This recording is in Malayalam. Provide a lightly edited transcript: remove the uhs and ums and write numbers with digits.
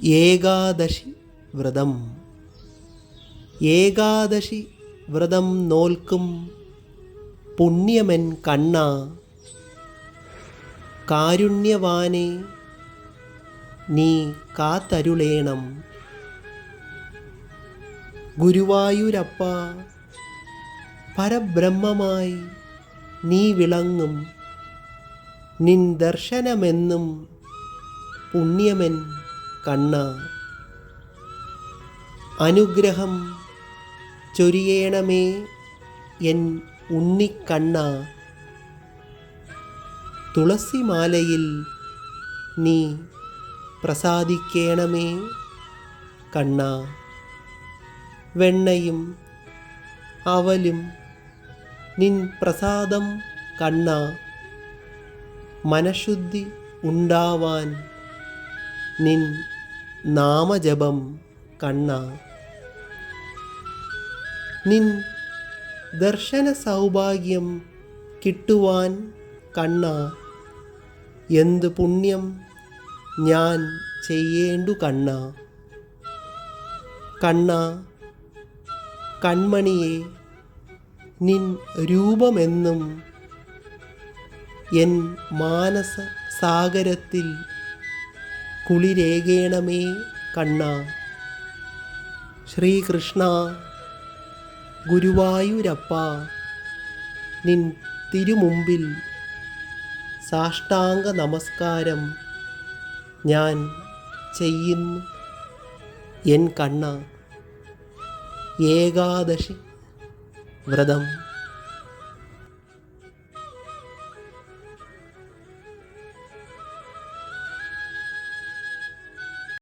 ഏകാദശി വ്രതം. ഏകാദശി വ്രതം നോൽക്കും പുണ്യമെൻ കണ്ണ, കാരുണ്യവാനെ നീ കാത്തരുളേണം. ഗുരുവായൂരപ്പ, പരബ്രഹ്മമായി നീ വിളങ്ങും. നിൻ ദർശനമെന്നും പുണ്യമെൻ കണ്ണ. അനുഗ്രഹം ചൊരിയേണമേ എൻ ഉണ്ണിക്കണ്ണ. തുളസിമാലയിൽ നീ പ്രസാദിക്കേണമേ കണ്ണ. വെണ്ണയും അവലും നിൻ പ്രസാദം കണ്ണ. മനഃശുദ്ധി ഉണ്ടാവാൻ നിൻ നാമജപം കണ്ണ. നിൻ ദർശന സൗഭാഗ്യം കിട്ടുവാൻ കണ്ണ. എന്ത് പുണ്യം ഞാൻ ചെയ്യേണ്ടു കണ്ണ. കണ്ണ, കൺമണിയെ നിൻ രൂപമെന്നും എൻ മാനസ സാഗരത്തിൽ കുളിരേകേണമേ കണ്ണ. ശ്രീകൃഷ്ണ, ഗുരുവായൂരപ്പ, നിൻ തിരുമുമ്പിൽ സാഷ്ടാംഗ നമസ്കാരം ഞാൻ ചെയ്യുന്നു എൻ കണ്ണ. ഏകാദശി വ്രതം